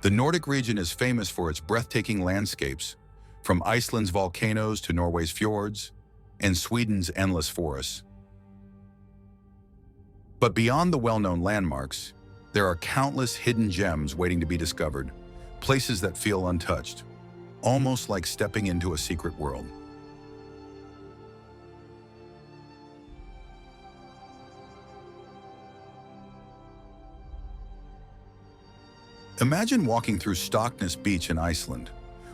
The Nordic region is famous for its breathtaking landscapes, from Iceland's volcanoes to Norway's fjords and Sweden's endless forests. But beyond the well-known landmarks, there are countless hidden gems waiting to be discovered, places that feel untouched, almost like stepping into a secret world. Imagine walking through Stockness Beach in Iceland,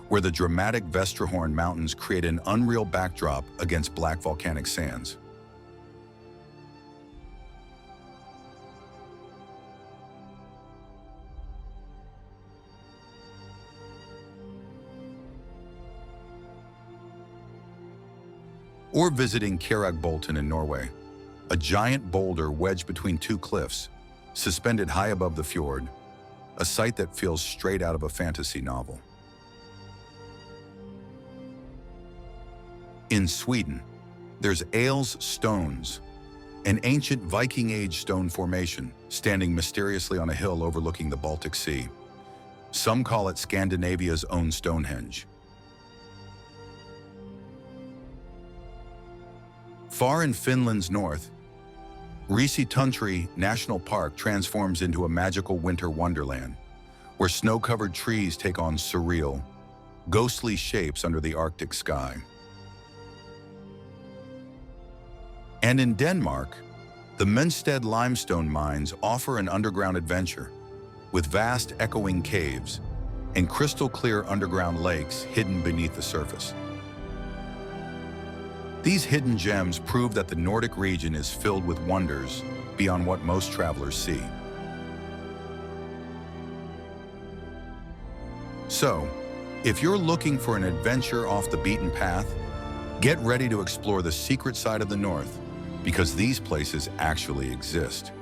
where the dramatic Vestrahorn Mountains create an unreal backdrop against black volcanic sands. Or visiting Kjeragbolten in Norway, a giant boulder wedged between two cliffs, suspended high above the fjord, a sight that feels straight out of a fantasy novel. In Sweden, there's Ales Stones, an ancient Viking Age stone formation standing mysteriously on a hill overlooking the Baltic Sea. Some call it Scandinavia's own Stonehenge. Far in Finland's north, Riisitunturi National Park transforms into a magical winter wonderland, where snow-covered trees take on surreal, ghostly shapes under the Arctic sky. And in Denmark, the Mønsted limestone mines offer an underground adventure, with vast echoing caves and crystal-clear underground lakes hidden beneath the surface. These hidden gems prove that the Nordic region is filled with wonders beyond what most travelers see. So, if you're looking for an adventure off the beaten path, get ready to explore the secret side of the North, because these places actually exist.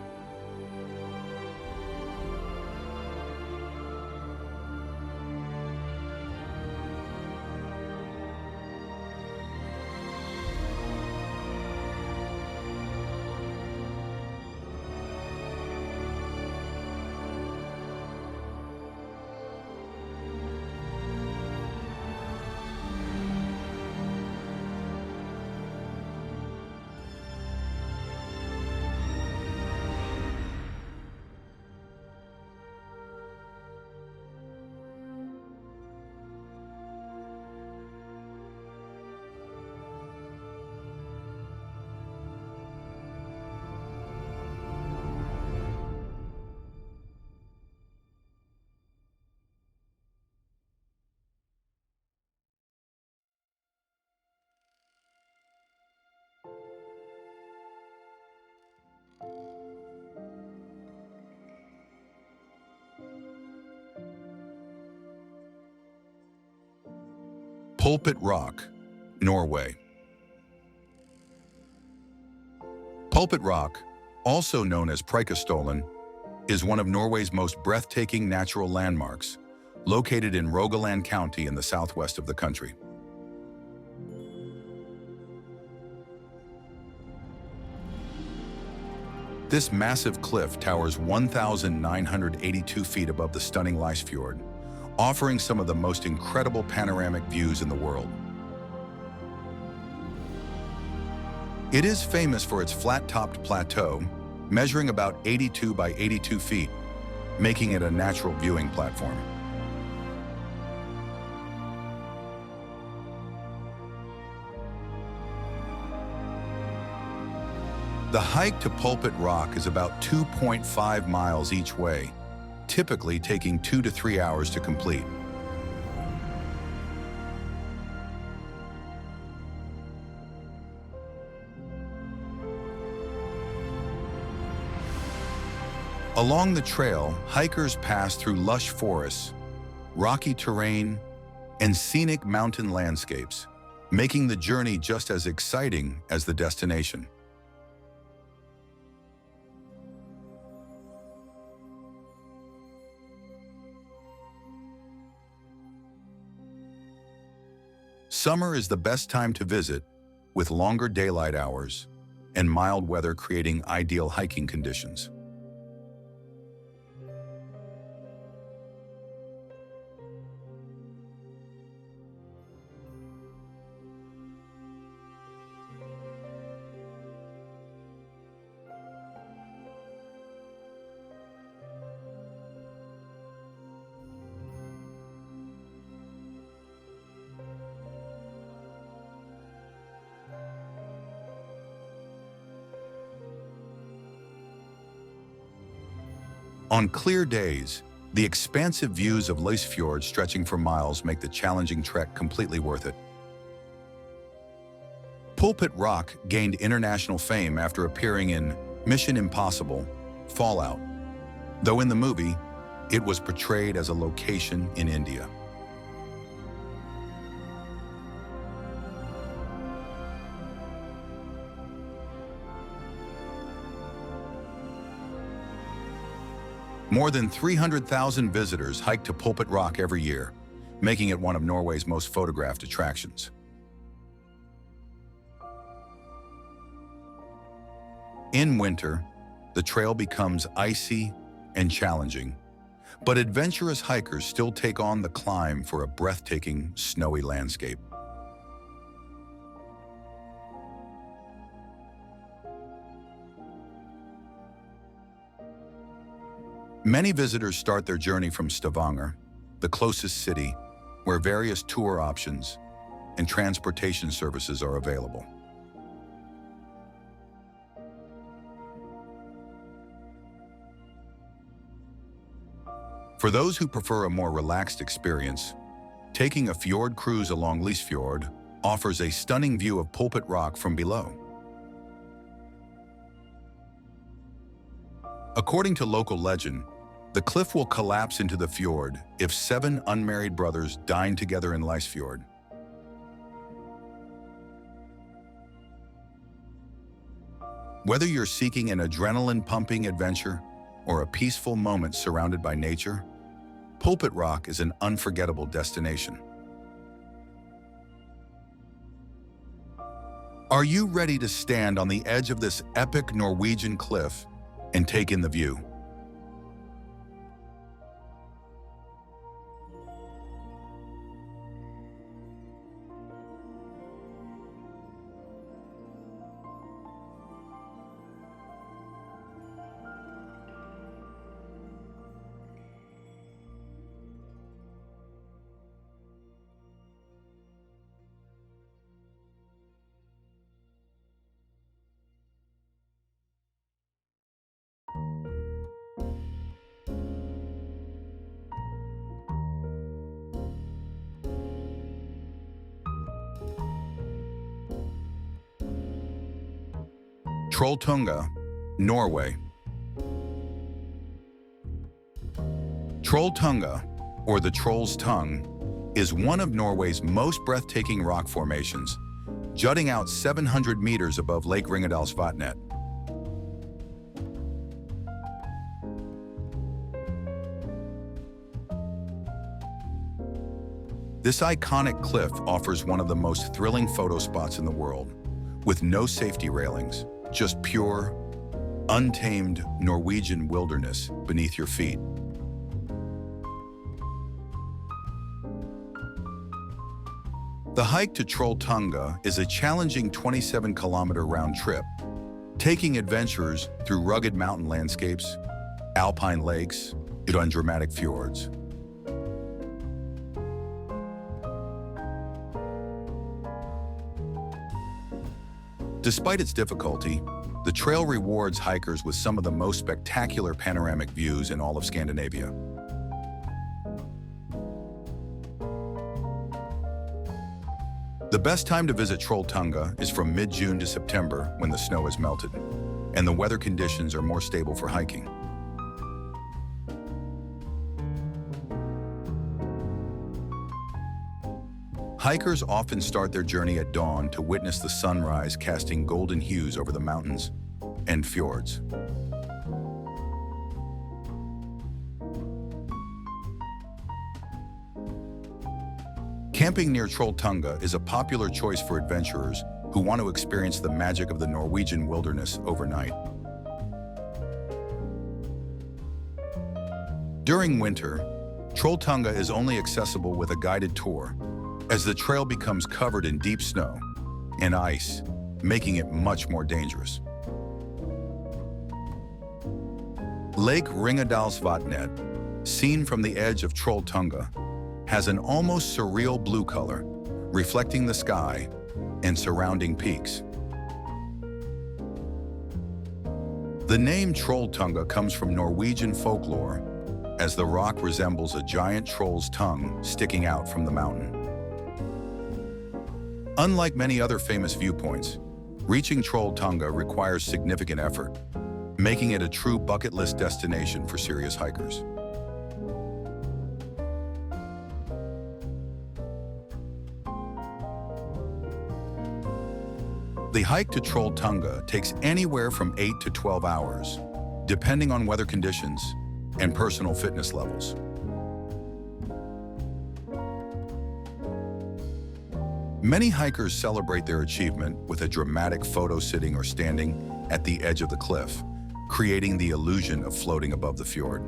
Pulpit Rock, Norway. Pulpit Rock, also known as Preikestolen, is one of Norway's most breathtaking natural landmarks, located in Rogaland County in the southwest of the country. This massive cliff towers 1,982 feet above the stunning Lysfjord, offering some of the most incredible panoramic views in the world. It is famous for its flat-topped plateau, measuring about 82 by 82 feet, making it a natural viewing platform. The hike to Pulpit Rock is about 2.5 miles each way, typically taking 2 to 3 hours to complete. Along the trail, hikers pass through lush forests, rocky terrain, and scenic mountain landscapes, making the journey just as exciting as the destination. Summer is the best time to visit, with longer daylight hours and mild weather creating ideal hiking conditions. On clear days, the expansive views of Fjords stretching for miles make the challenging trek completely worth it. Pulpit Rock gained international fame after appearing in Mission Impossible: Fallout, though in the movie, it was portrayed as a location in India. More than 300,000 visitors hike to Pulpit Rock every year, making it one of Norway's most photographed attractions. In winter, the trail becomes icy and challenging, but adventurous hikers still take on the climb for a breathtaking, snowy landscape. Many visitors start their journey from Stavanger, the closest city, where various tour options and transportation services are available. For those who prefer a more relaxed experience, taking a fjord cruise along Fjord offers a stunning view of Pulpit Rock from below. According to local legend, the cliff will collapse into the fjord if 7 unmarried brothers dine together in Fjord. Whether you're seeking an adrenaline-pumping adventure or a peaceful moment surrounded by nature, Pulpit Rock is an unforgettable destination. Are you ready to stand on the edge of this epic Norwegian cliff and take in the view? Trolltunga, Norway. Trolltunga, or the Troll's Tongue, is one of Norway's most breathtaking rock formations, jutting out 700 meters above Lake Ringedalsvatnet. This iconic cliff offers one of the most thrilling photo spots in the world, with no safety railings, just pure, untamed Norwegian wilderness beneath your feet. The hike to Trolltunga is a challenging 27-kilometer round trip, taking adventurers through rugged mountain landscapes, alpine lakes, and undramatic fjords. Despite its difficulty, the trail rewards hikers with some of the most spectacular panoramic views in all of Scandinavia. The best time to visit Trolltunga is from mid-June to September, when the snow has melted, and the weather conditions are more stable for hiking. Hikers often start their journey at dawn to witness the sunrise casting golden hues over the mountains and fjords. Camping near Trolltunga is a popular choice for adventurers who want to experience the magic of the Norwegian wilderness overnight. During winter, Trolltunga is only accessible with a guided tour, as the trail becomes covered in deep snow and ice, making it much more dangerous. Lake Ringedalsvatnet, seen from the edge of Trolltunga, has an almost surreal blue color, reflecting the sky and surrounding peaks. The name Trolltunga comes from Norwegian folklore, as the rock resembles a giant troll's tongue sticking out from the mountain. Unlike many other famous viewpoints, reaching Trolltunga requires significant effort, making it a true bucket list destination for serious hikers. The hike to Trolltunga takes anywhere from 8 to 12 hours, depending on weather conditions and personal fitness levels. Many hikers celebrate their achievement with a dramatic photo sitting or standing at the edge of the cliff, creating the illusion of floating above the fjord.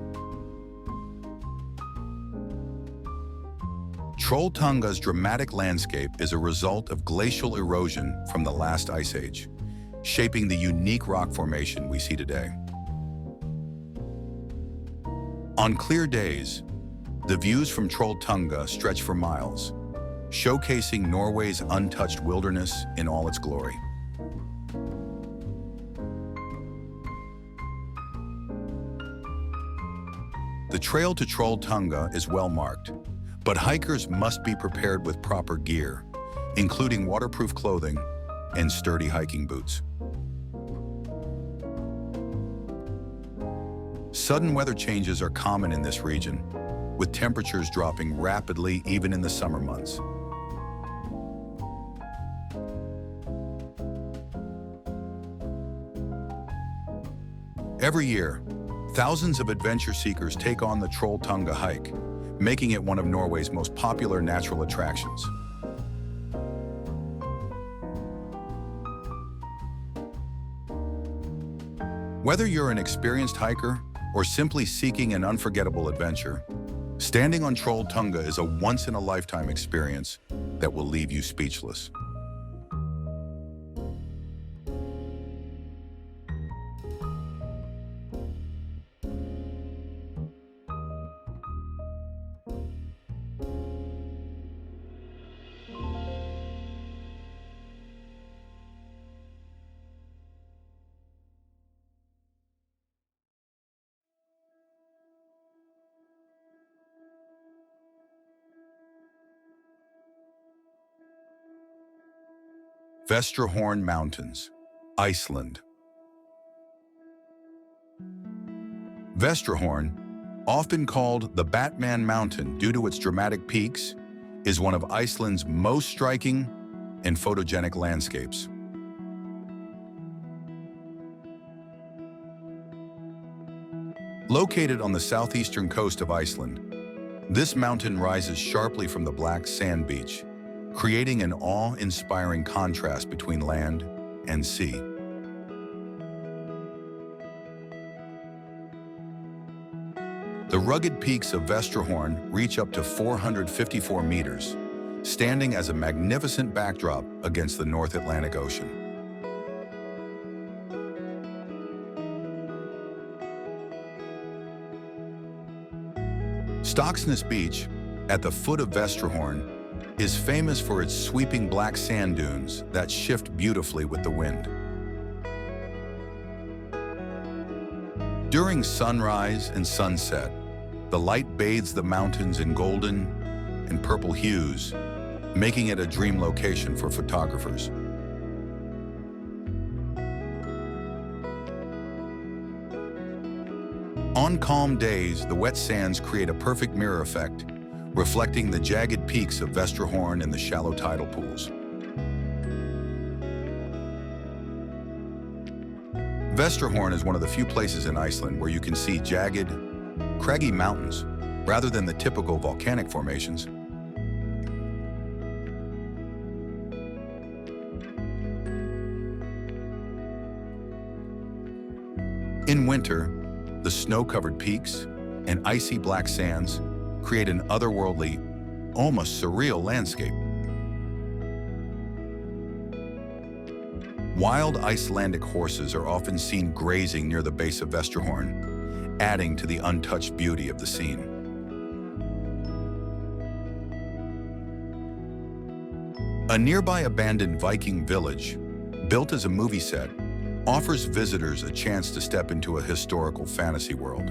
Trolltunga's dramatic landscape is a result of glacial erosion from the last ice age, shaping the unique rock formation we see today. On clear days, the views from Trolltunga stretch for miles, showcasing Norway's untouched wilderness in all its glory. The trail to Trolltunga is well marked, but hikers must be prepared with proper gear, including waterproof clothing and sturdy hiking boots. Sudden weather changes are common in this region, with temperatures dropping rapidly even in the summer months. Every year, thousands of adventure seekers take on the Trolltunga hike, making it one of Norway's most popular natural attractions. Whether you're an experienced hiker or simply seeking an unforgettable adventure, standing on Trolltunga is a once-in-a-lifetime experience that will leave you speechless. Vestrahorn Mountains, Iceland. Vestrahorn, often called the Batman Mountain due to its dramatic peaks, is one of Iceland's most striking and photogenic landscapes. Located on the southeastern coast of Iceland, this mountain rises sharply from the black sand beach, creating an awe-inspiring contrast between land and sea. The rugged peaks of Vestrahorn reach up to 454 meters, standing as a magnificent backdrop against the North Atlantic Ocean. Stocksness Beach, at the foot of Vestrahorn, is famous for its sweeping black sand dunes that shift beautifully with the wind. During sunrise and sunset, the light bathes the mountains in golden and purple hues, making it a dream location for photographers. On calm days, the wet sands create a perfect mirror effect, reflecting the jagged peaks of Vestrahorn and the shallow tidal pools. Vestrahorn is one of the few places in Iceland where you can see jagged, craggy mountains rather than the typical volcanic formations. In winter, the snow-covered peaks and icy black sands create an otherworldly, almost surreal landscape. Wild Icelandic horses are often seen grazing near the base of Vestrahorn, adding to the untouched beauty of the scene. A nearby abandoned Viking village, built as a movie set, offers visitors a chance to step into a historical fantasy world.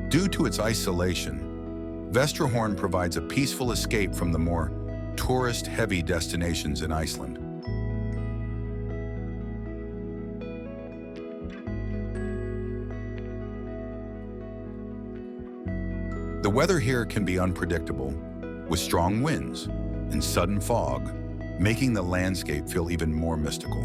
Due to its isolation, Vestrahorn provides a peaceful escape from the more tourist-heavy destinations in Iceland. The weather here can be unpredictable, with strong winds and sudden fog, making the landscape feel even more mystical.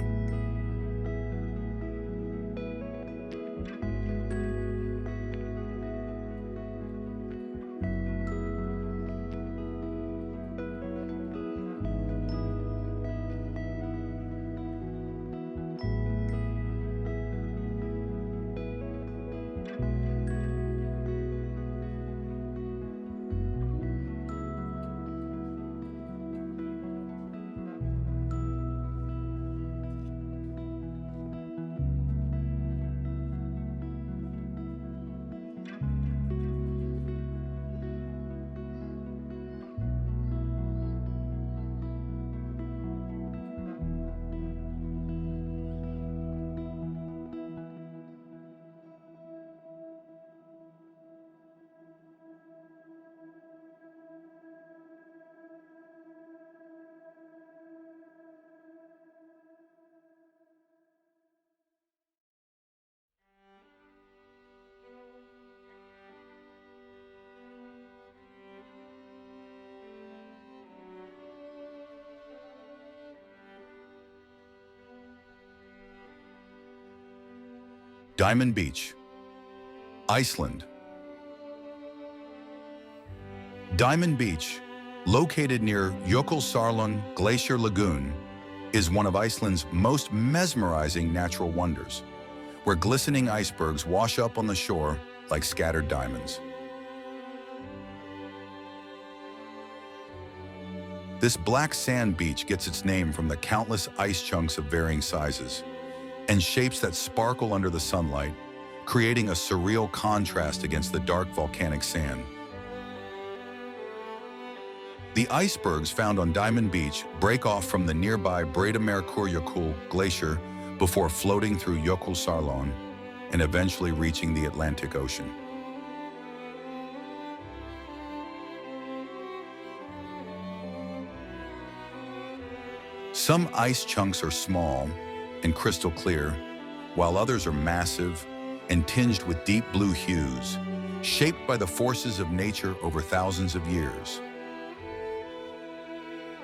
Diamond Beach, Iceland. Diamond Beach, located near Jökulsárlón Glacier Lagoon, is one of Iceland's most mesmerizing natural wonders, where glistening icebergs wash up on the shore like scattered diamonds. This black sand beach gets its name from the countless ice chunks of varying sizes and shapes that sparkle under the sunlight, creating a surreal contrast against the dark volcanic sand. The icebergs found on Diamond Beach break off from the nearby Breiðamerkurjökull glacier before floating through Jökulsárlón and eventually reaching the Atlantic Ocean. Some ice chunks are small and crystal clear, while others are massive and tinged with deep blue hues, shaped by the forces of nature over thousands of years.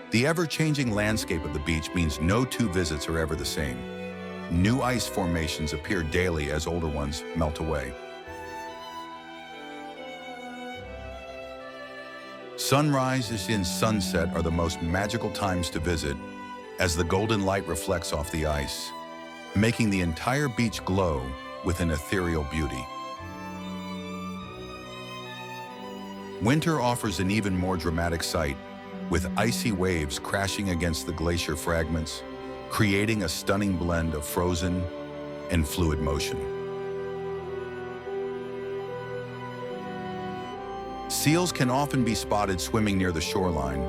The ever-changing landscape of the beach means no two visits are ever the same. New ice formations appear daily as older ones melt away. Sunrises and sunset are the most magical times to visit, as the golden light reflects off the ice, making the entire beach glow with an ethereal beauty. Winter offers an even more dramatic sight, with icy waves crashing against the glacier fragments, creating a stunning blend of frozen and fluid motion. Seals can often be spotted swimming near the shoreline,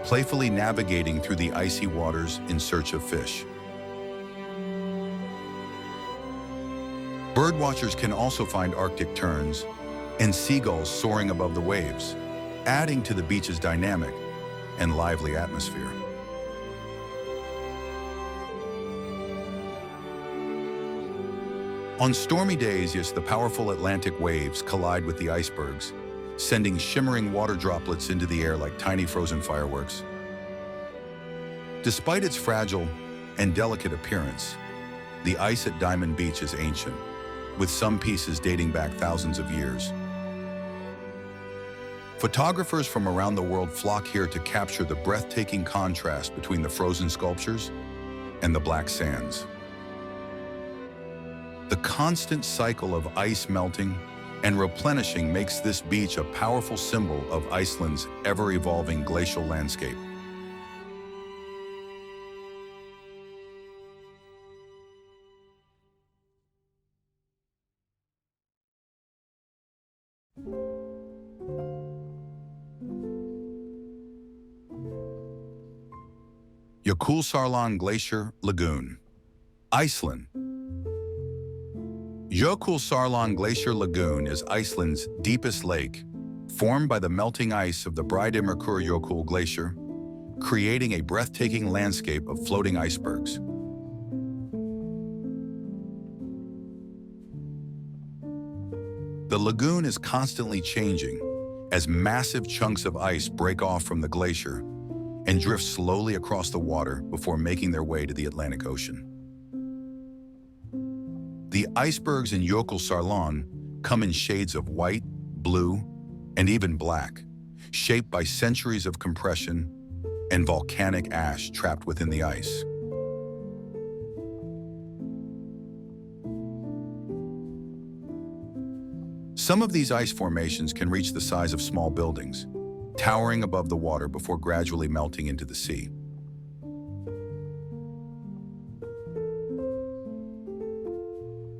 playfully navigating through the icy waters in search of fish. Birdwatchers can also find Arctic terns and seagulls soaring above the waves, adding to the beach's dynamic and lively atmosphere. On stormy days, yes, the powerful Atlantic waves collide with the icebergs, sending shimmering water droplets into the air like tiny frozen fireworks. Despite its fragile and delicate appearance, the ice at Diamond Beach is ancient, with some pieces dating back thousands of years. Photographers from around the world flock here to capture the breathtaking contrast between the frozen sculptures and the black sands. The constant cycle of ice melting and replenishing makes this beach a powerful symbol of Iceland's ever-evolving glacial landscape. Jökulsárlón Glacier Lagoon, Iceland. Jökulsárlón Glacier Lagoon is Iceland's deepest lake, formed by the melting ice of the Breiðamerkurjökull Glacier, creating a breathtaking landscape of floating icebergs. The lagoon is constantly changing as massive chunks of ice break off from the glacier and drift slowly across the water before making their way to the Atlantic Ocean. The icebergs in Jökulsárlón come in shades of white, blue, and even black, shaped by centuries of compression and volcanic ash trapped within the ice. Some of these ice formations can reach the size of small buildings, towering above the water before gradually melting into the sea.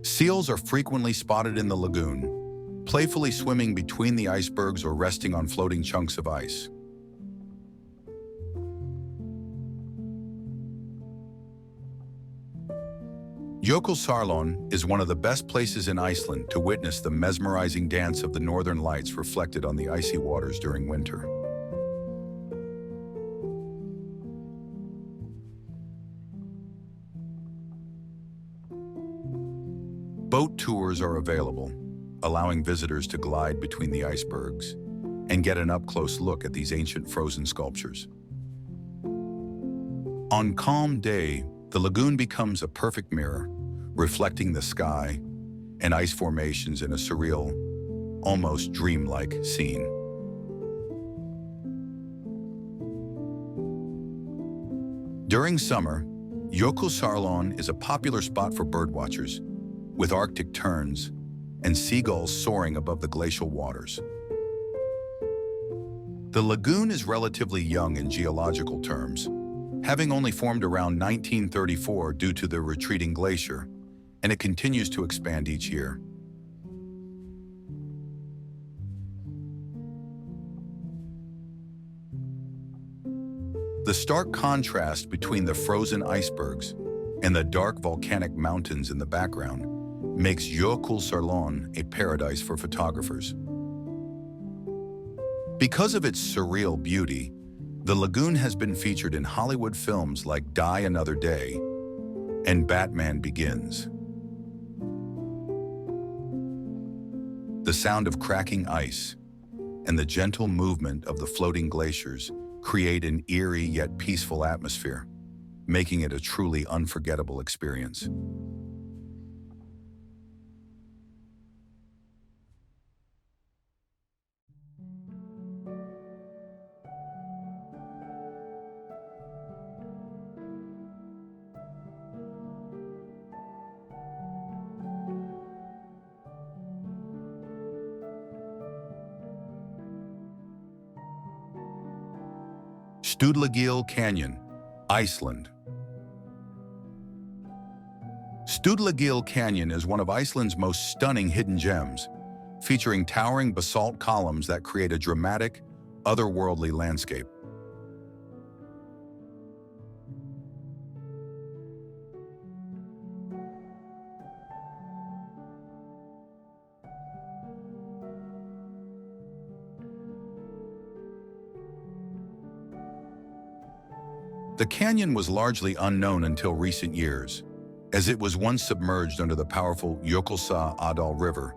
Seals are frequently spotted in the lagoon, playfully swimming between the icebergs or resting on floating chunks of ice. Jökulsárlón is one of the best places in Iceland to witness the mesmerizing dance of the northern lights reflected on the icy waters during winter. Boat tours are available, allowing visitors to glide between the icebergs and get an up-close look at these ancient frozen sculptures. On calm day, the lagoon becomes a perfect mirror, reflecting the sky and ice formations in a surreal, almost dreamlike scene. During summer, Jökulsárlón is a popular spot for birdwatchers, with Arctic terns and seagulls soaring above the glacial waters. The lagoon is relatively young in geological terms, having only formed around 1934 due to the retreating glacier, and it continues to expand each year. The stark contrast between the frozen icebergs and the dark volcanic mountains in the background makes Jökulsárlón a paradise for photographers. Because of its surreal beauty, the lagoon has been featured in Hollywood films like Die Another Day and Batman Begins. The sound of cracking ice and the gentle movement of the floating glaciers create an eerie yet peaceful atmosphere, making it a truly unforgettable experience. Stuðlagil Canyon, Iceland. Stuðlagil Canyon is one of Iceland's most stunning hidden gems, featuring towering basalt columns that create a dramatic, otherworldly landscape. The canyon was largely unknown until recent years, as it was once submerged under the powerful Jökulsá River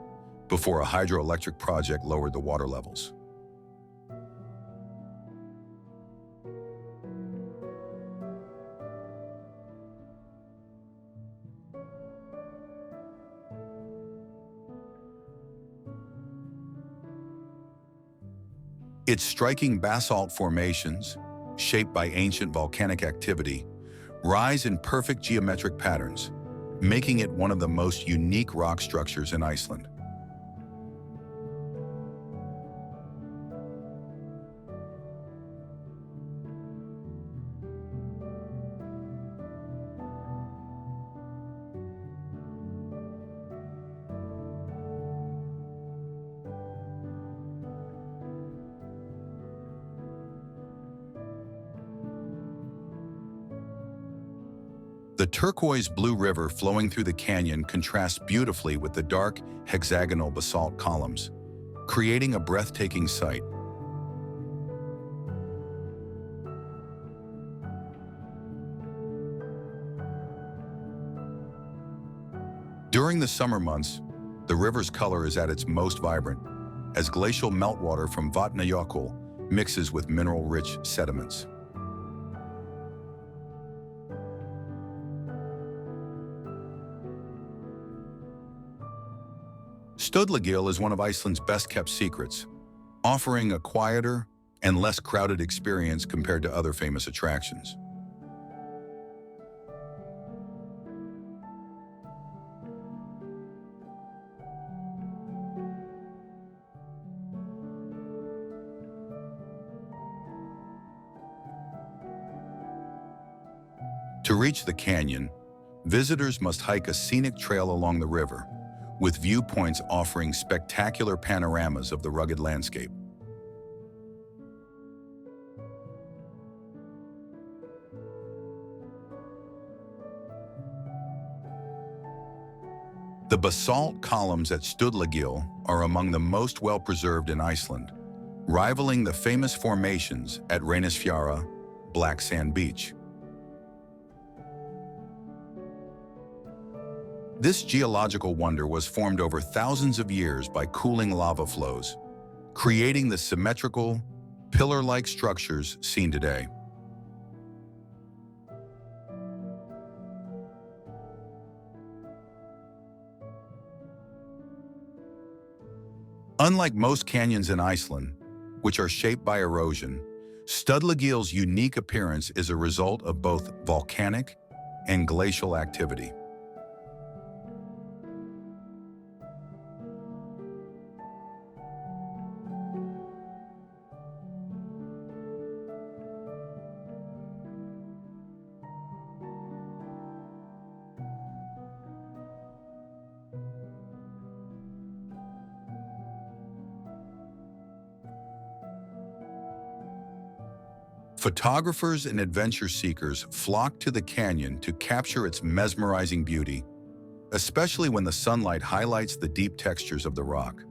before a hydroelectric project lowered the water levels. Its striking basalt formations, shaped by ancient volcanic activity, rise in perfect geometric patterns, making it one of the most unique rock structures in Iceland. The turquoise blue river flowing through the canyon contrasts beautifully with the dark, hexagonal basalt columns, creating a breathtaking sight. During the summer months, the river's color is at its most vibrant, as glacial meltwater from Vatnajökull mixes with mineral-rich sediments. Stöðlagil is one of Iceland's best-kept secrets, offering a quieter and less crowded experience compared to other famous attractions. To reach the canyon, visitors must hike a scenic trail along the river, with viewpoints offering spectacular panoramas of the rugged landscape. The basalt columns at Stöðlagil are among the most well-preserved in Iceland, rivaling the famous formations at Reynisfjara, Black Sand Beach. This geological wonder was formed over thousands of years by cooling lava flows, creating the symmetrical, pillar-like structures seen today. Unlike most canyons in Iceland, which are shaped by erosion, Stöðlagil's unique appearance is a result of both volcanic and glacial activity. Photographers and adventure seekers flock to the canyon to capture its mesmerizing beauty, especially when the sunlight highlights the deep textures of the rock.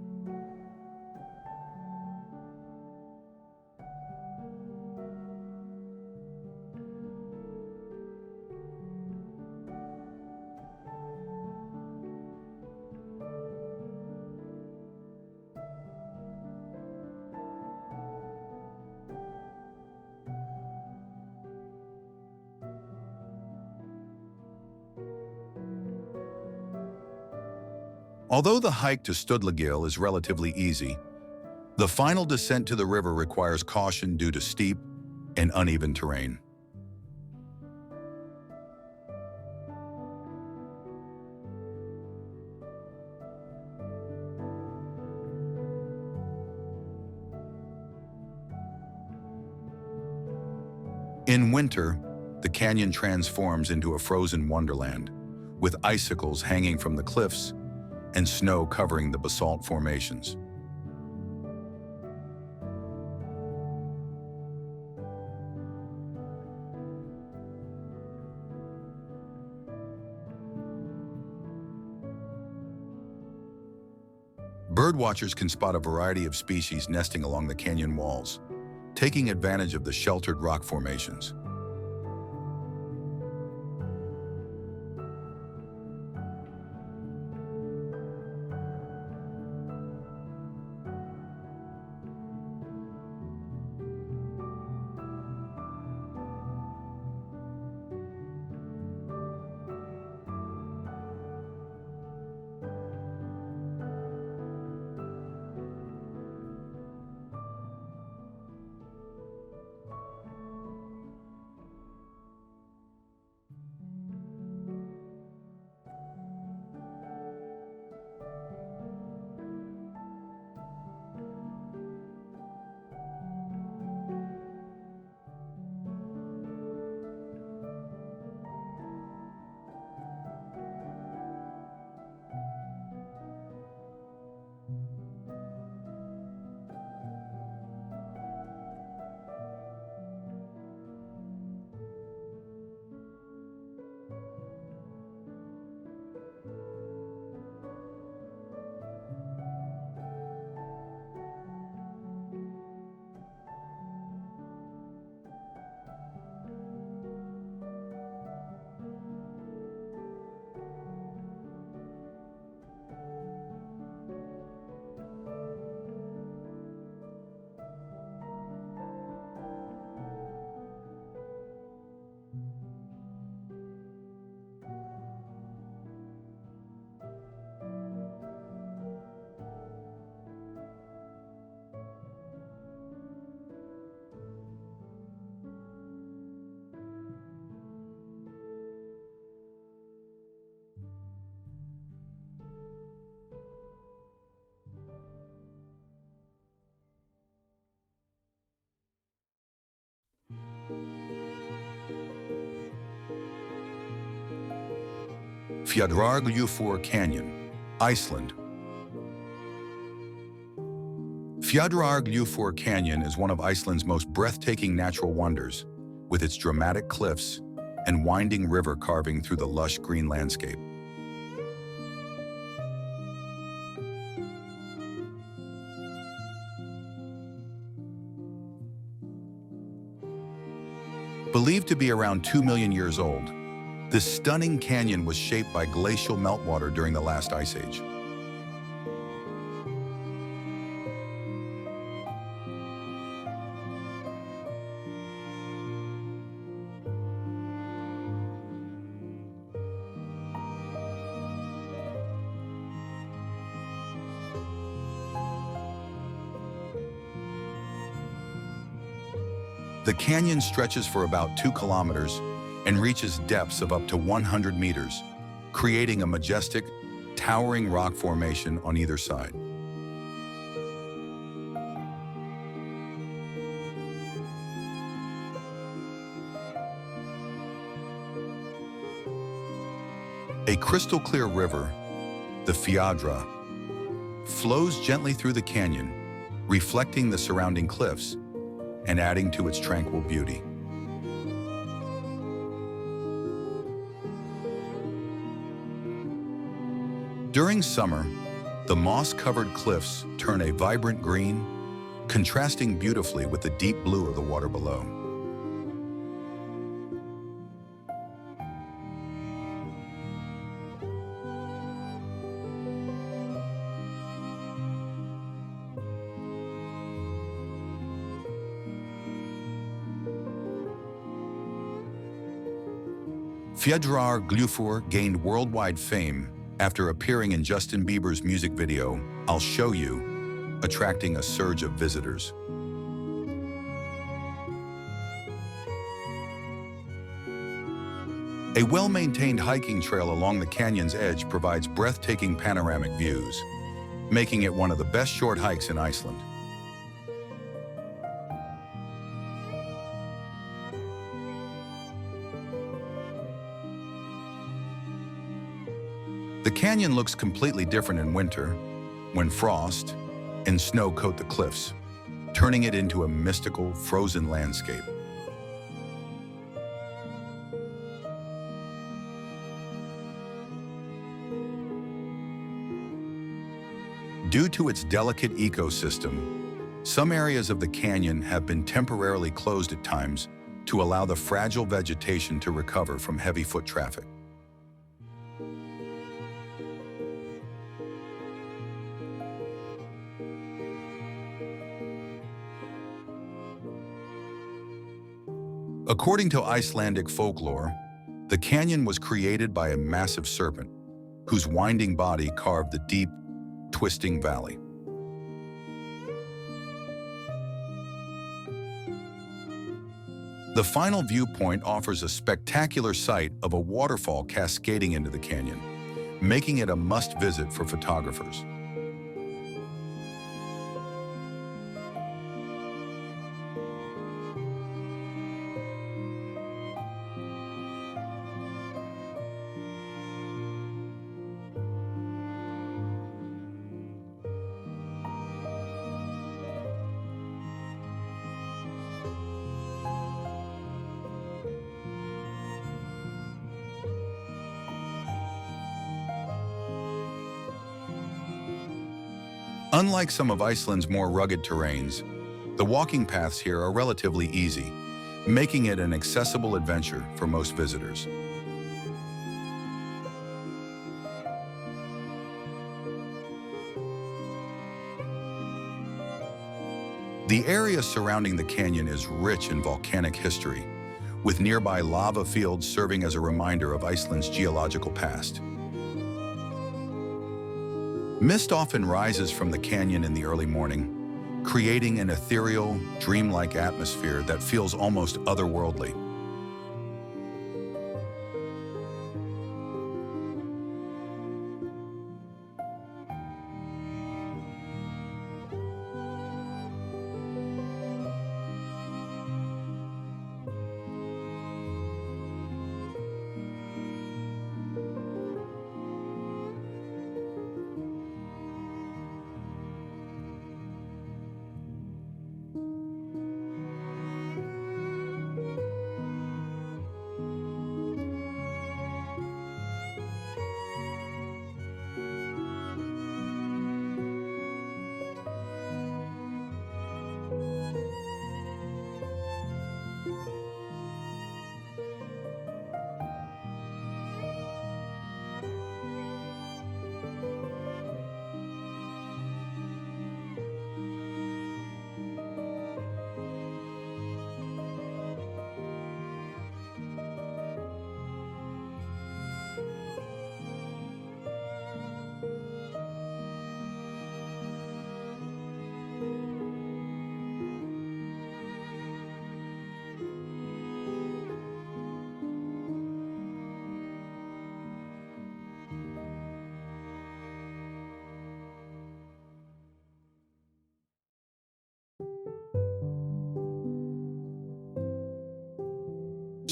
Although the hike to Stöðlagil is relatively easy, the final descent to the river requires caution due to steep and uneven terrain. In winter, the canyon transforms into a frozen wonderland, with icicles hanging from the cliffs and snow covering the basalt formations. Birdwatchers can spot a variety of species nesting along the canyon walls, taking advantage of the sheltered rock formations. Fjords Canyon, Iceland. Fjords Canyon is one of Iceland's most breathtaking natural wonders, with its dramatic cliffs and winding river carving through the lush green landscape. Believed to be around 2 million years old, this stunning canyon was shaped by glacial meltwater during the last ice age. The canyon stretches for about 2 kilometers and reaches depths of up to 100 meters, creating a majestic, towering rock formation on either side. A crystal-clear river, the Fjordra, flows gently through the canyon, reflecting the surrounding cliffs and adding to its tranquil beauty. During summer, the moss-covered cliffs turn a vibrant green, contrasting beautifully with the deep blue of the water below. Fjords gained worldwide fame after appearing in Justin Bieber's music video, "I'll Show You," attracting a surge of visitors. A well-maintained hiking trail along the canyon's edge provides breathtaking panoramic views, making it one of the best short hikes in Iceland. The canyon looks completely different in winter, when frost and snow coat the cliffs, turning it into a mystical, frozen landscape. Due to its delicate ecosystem, some areas of the canyon have been temporarily closed at times to allow the fragile vegetation to recover from heavy foot traffic. According to Icelandic folklore, the canyon was created by a massive serpent, whose winding body carved the deep, twisting valley. The final viewpoint offers a spectacular sight of a waterfall cascading into the canyon, making it a must-visit for photographers. Unlike some of Iceland's more rugged terrains, the walking paths here are relatively easy, making it an accessible adventure for most visitors. The area surrounding the canyon is rich in volcanic history, with nearby lava fields serving as a reminder of Iceland's geological past. Mist often rises from the canyon in the early morning, creating an ethereal, dreamlike atmosphere that feels almost otherworldly.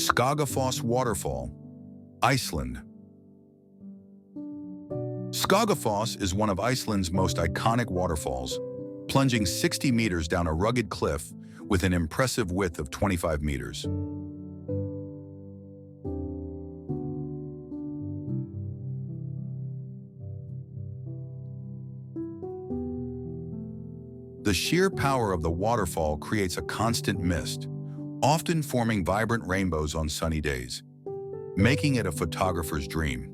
Skogafoss Waterfall, Iceland. Skogafoss is one of Iceland's most iconic waterfalls, plunging 60 meters down a rugged cliff with an impressive width of 25 meters. The sheer power of the waterfall creates a constant mist, often forming vibrant rainbows on sunny days, making it a photographer's dream.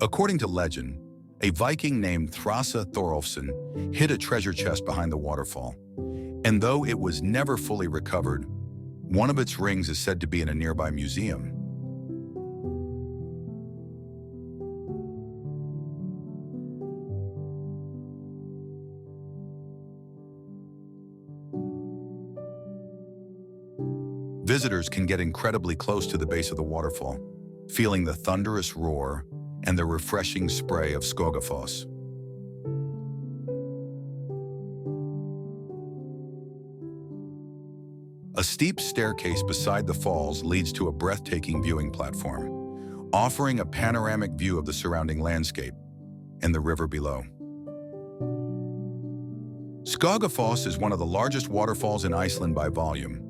According to legend, a Viking named Thrasa Thorolfsson hid a treasure chest behind the waterfall, and though it was never fully recovered, one of its rings is said to be in a nearby museum. Visitors can get incredibly close to the base of the waterfall, feeling the thunderous roar and the refreshing spray of Skogafoss. A steep staircase beside the falls leads to a breathtaking viewing platform, offering a panoramic view of the surrounding landscape and the river below. Skogafoss is one of the largest waterfalls in Iceland by volume,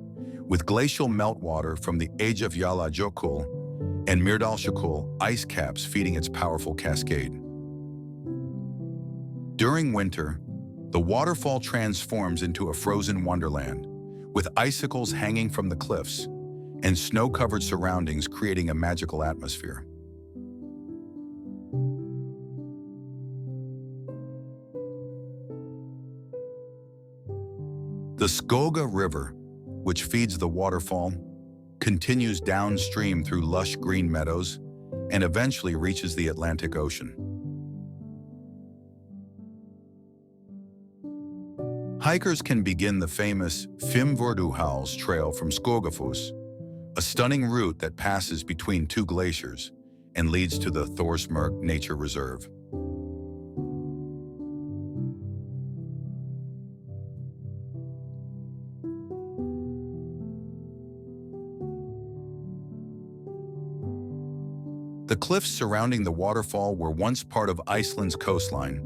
with glacial meltwater from the Eyjafjallajökull and Mýrdalsjökull ice caps feeding its powerful cascade. During winter, the waterfall transforms into a frozen wonderland, with icicles hanging from the cliffs and snow-covered surroundings creating a magical atmosphere. The Skoga River, which feeds the waterfall, continues downstream through lush green meadows and eventually reaches the Atlantic Ocean. Hikers can begin the famous Fimmvörðuháls trail from Skogafoss, a stunning route that passes between two glaciers and leads to the Thorsmörk Nature Reserve. The cliffs surrounding the waterfall were once part of Iceland's coastline,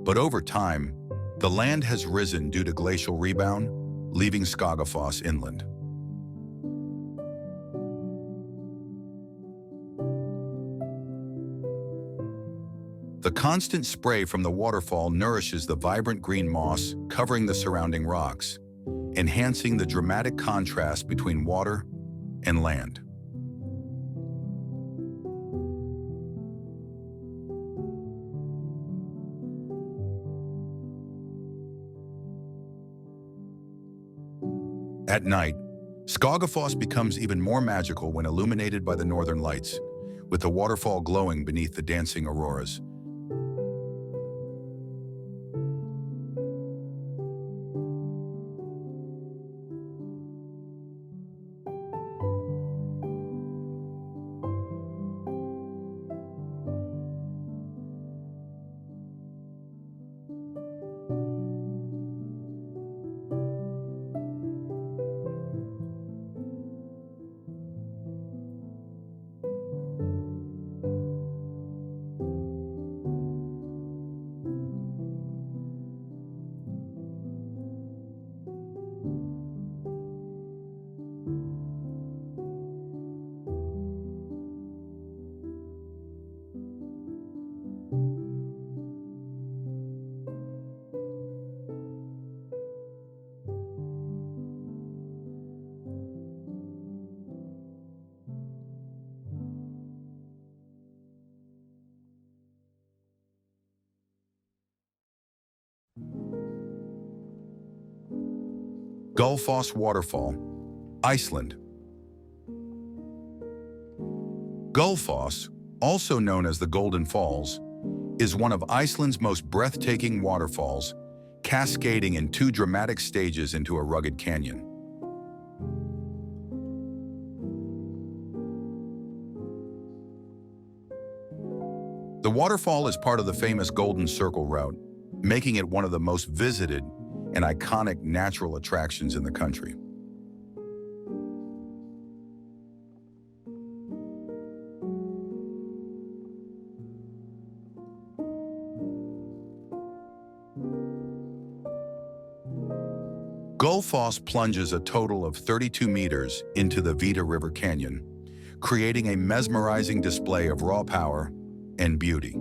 but over time, the land has risen due to glacial rebound, leaving Skogafoss inland. The constant spray from the waterfall nourishes the vibrant green moss covering the surrounding rocks, enhancing the dramatic contrast between water and land. At night, Skogafoss becomes even more magical when illuminated by the northern lights, with the waterfall glowing beneath the dancing auroras. Gullfoss Waterfall, Iceland. Gullfoss, also known as the Golden Falls, is one of Iceland's most breathtaking waterfalls, cascading in two dramatic stages into a rugged canyon. The waterfall is part of the famous Golden Circle route, making it one of the most visited and iconic natural attractions in the country. Gullfoss plunges a total of 32 meters into the Vita River Canyon, creating a mesmerizing display of raw power and beauty.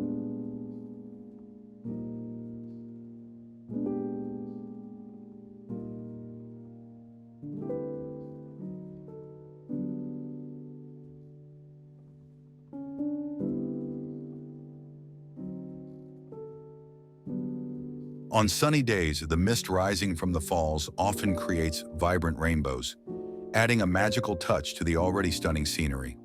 On sunny days, the mist rising from the falls often creates vibrant rainbows, adding a magical touch to the already stunning scenery.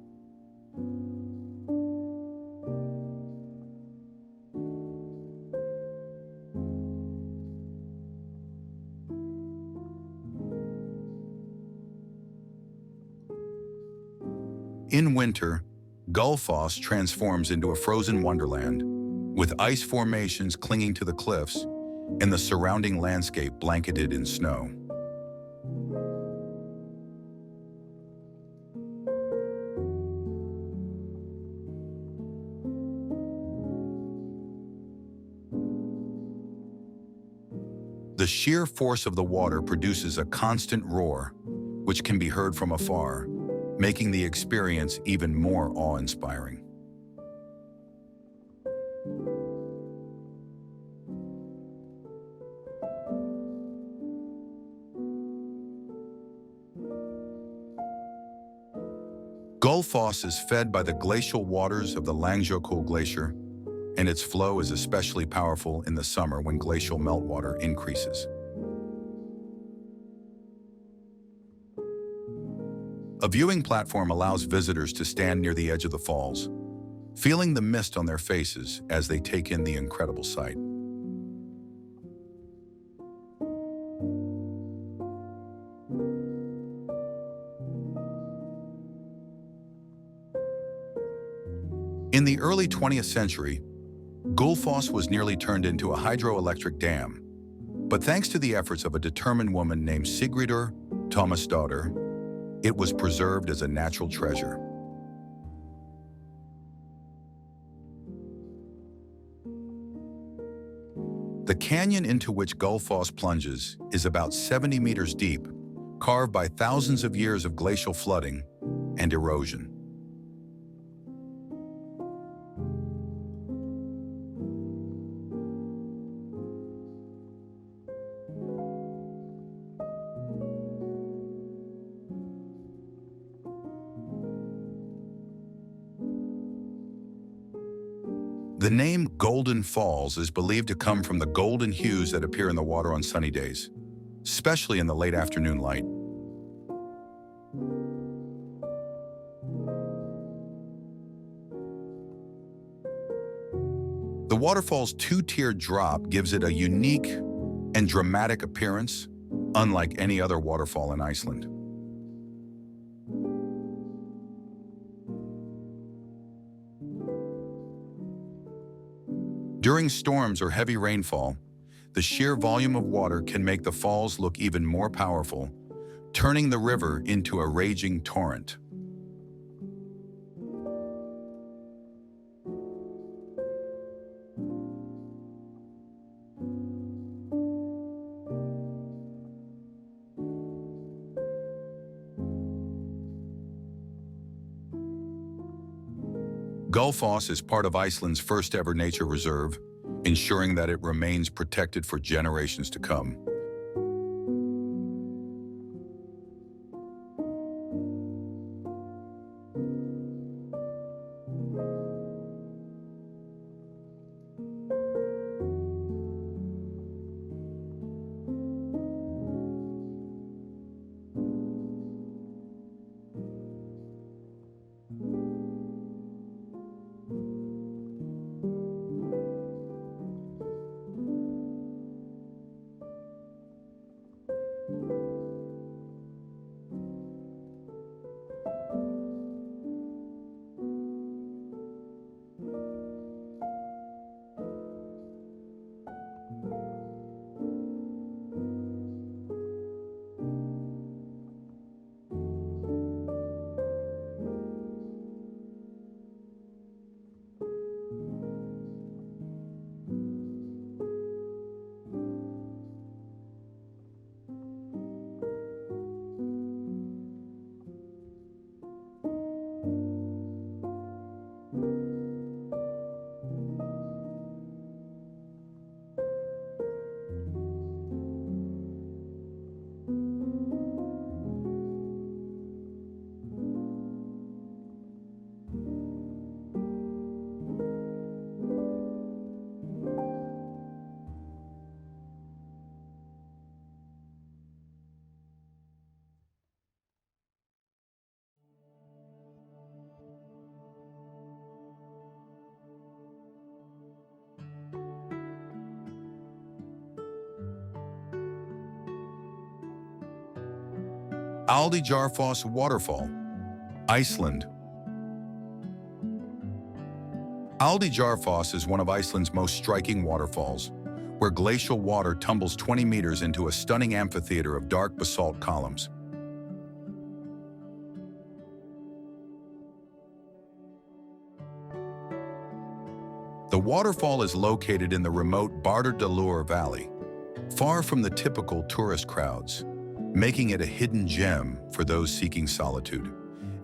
In winter, Gullfoss transforms into a frozen wonderland, with ice formations clinging to the cliffs and the surrounding landscape blanketed in snow. The sheer force of the water produces a constant roar, which can be heard from afar, making the experience even more awe-inspiring. Gullfoss is fed by the glacial waters of the Langjökull Glacier, and its flow is especially powerful in the summer when glacial meltwater increases. A viewing platform allows visitors to stand near the edge of the falls, feeling the mist on their faces as they take in the incredible sight. In the early 20th century, Gullfoss was nearly turned into a hydroelectric dam, but thanks to the efforts of a determined woman named Sigridur Thomasdottir, it was preserved as a natural treasure. The canyon into which Gullfoss plunges is about 70 meters deep, carved by thousands of years of glacial flooding and erosion. The name Golden Falls is believed to come from the golden hues that appear in the water on sunny days, especially in the late afternoon light. The waterfall's two-tiered drop gives it a unique and dramatic appearance, unlike any other waterfall in Iceland. During storms or heavy rainfall, the sheer volume of water can make the falls look even more powerful, turning the river into a raging torrent. Gullfoss is part of Iceland's first ever nature reserve, ensuring that it remains protected for generations to come. Aldeyjarfoss Waterfall, Iceland. Aldeyjarfoss is one of Iceland's most striking waterfalls, where glacial water tumbles 20 meters into a stunning amphitheater of dark basalt columns. The waterfall is located in the remote Bardardalur Valley, far from the typical tourist crowds, making it a hidden gem for those seeking solitude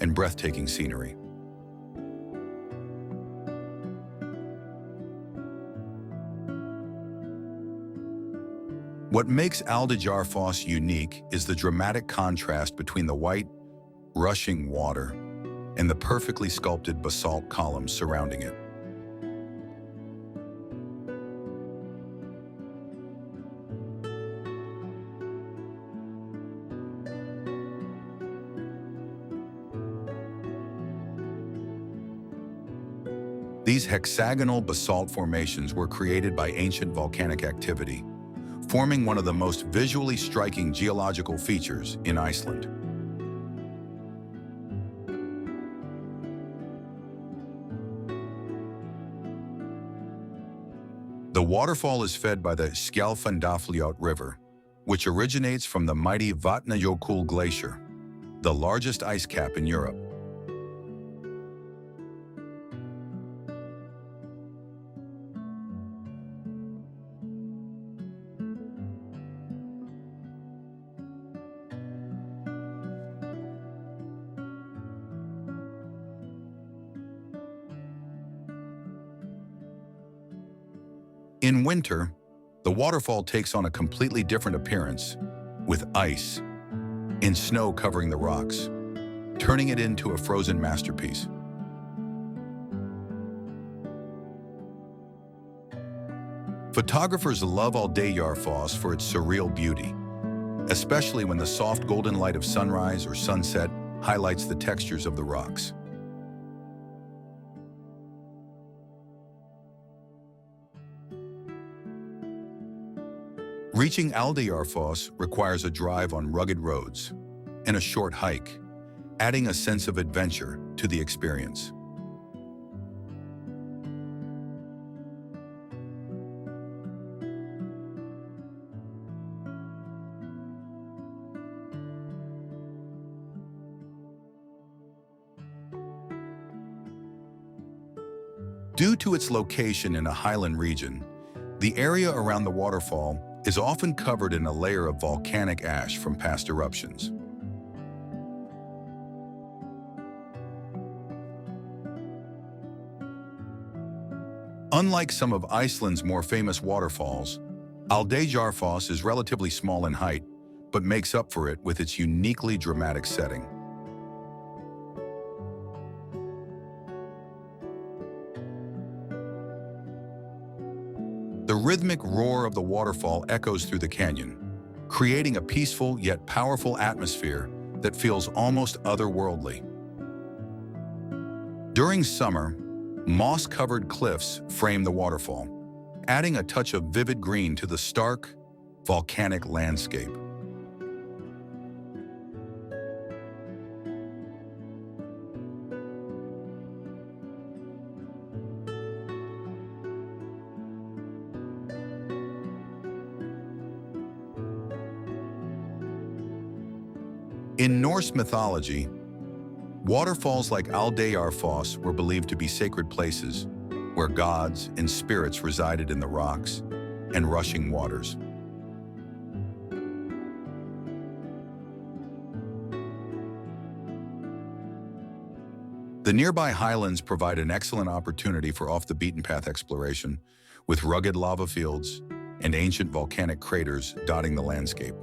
and breathtaking scenery. What makes Aldeyjarfoss unique is the dramatic contrast between the white, rushing water and the perfectly sculpted basalt columns surrounding it. These hexagonal basalt formations were created by ancient volcanic activity, forming one of the most visually striking geological features in Iceland. The waterfall is fed by the Skjálfandafljót River, which originates from the mighty Vatnajökull Glacier, the largest ice cap in Europe. In winter, the waterfall takes on a completely different appearance, with ice and snow covering the rocks, turning it into a frozen masterpiece. Photographers love Aldeyjarfoss for its surreal beauty, especially when the soft golden light of sunrise or sunset highlights the textures of the rocks. Reaching Aldeyjarfoss requires a drive on rugged roads and a short hike, adding a sense of adventure to the experience. Due to its location in a highland region, the area around the waterfall is often covered in a layer of volcanic ash from past eruptions. Unlike some of Iceland's more famous waterfalls, Aldeyjarfoss is relatively small in height, but makes up for it with its uniquely dramatic setting. The rhythmic roar of the waterfall echoes through the canyon, creating a peaceful yet powerful atmosphere that feels almost otherworldly. During summer, moss-covered cliffs frame the waterfall, adding a touch of vivid green to the stark, volcanic landscape. In Norse mythology, waterfalls like Aldeyjarfoss were believed to be sacred places where gods and spirits resided in the rocks and rushing waters. The nearby highlands provide an excellent opportunity for off-the-beaten-path exploration, with rugged lava fields and ancient volcanic craters dotting the landscape.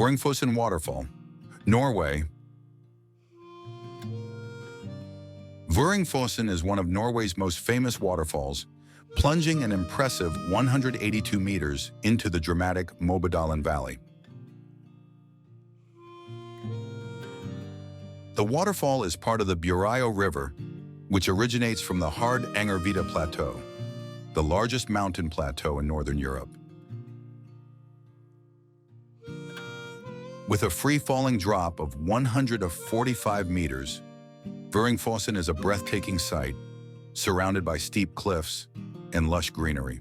Vøringfossen Waterfall, Norway. Vøringfossen is one of Norway's most famous waterfalls, plunging an impressive 182 meters into the dramatic Mobodalen Valley. The waterfall is part of the Bureio River, which originates from the Hardangervidda Plateau, the largest mountain plateau in northern Europe. With a free-falling drop of 145 meters, Vøringfossen is a breathtaking sight, surrounded by steep cliffs and lush greenery.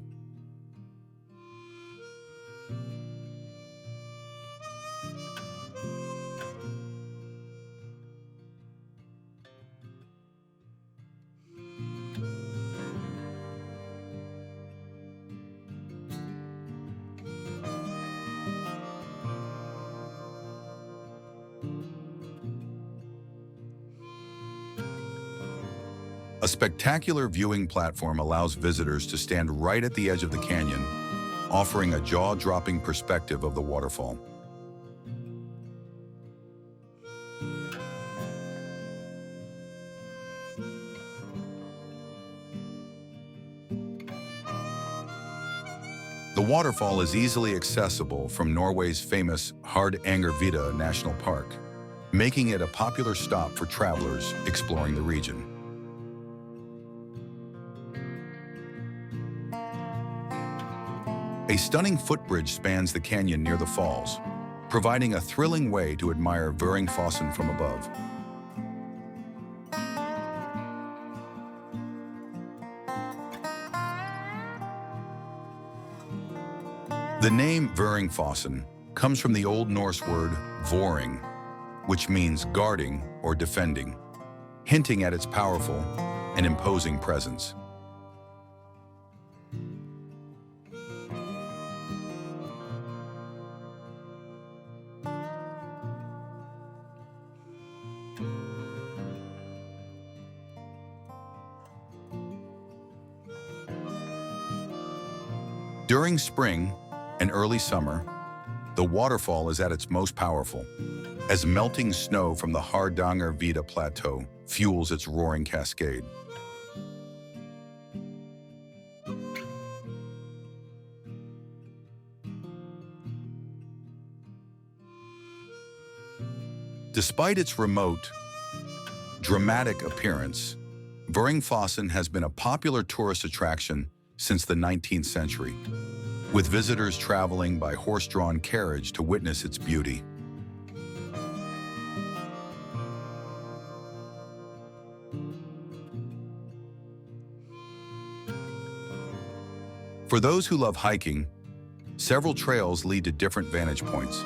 A spectacular viewing platform allows visitors to stand right at the edge of the canyon, offering a jaw-dropping perspective of the waterfall. The waterfall is easily accessible from Norway's famous Hardangervidda National Park, making it a popular stop for travelers exploring the region. A stunning footbridge spans the canyon near the falls, providing a thrilling way to admire Vøringfossen from above. The name Vøringfossen comes from the Old Norse word voring, which means guarding or defending, hinting at its powerful and imposing presence. During spring and early summer, the waterfall is at its most powerful, as melting snow from the Hardangervidda Plateau fuels its roaring cascade. Despite its remote, dramatic appearance, Vøringfossen has been a popular tourist attraction since the 19th century, with visitors traveling by horse-drawn carriage to witness its beauty. For those who love hiking, several trails lead to different vantage points,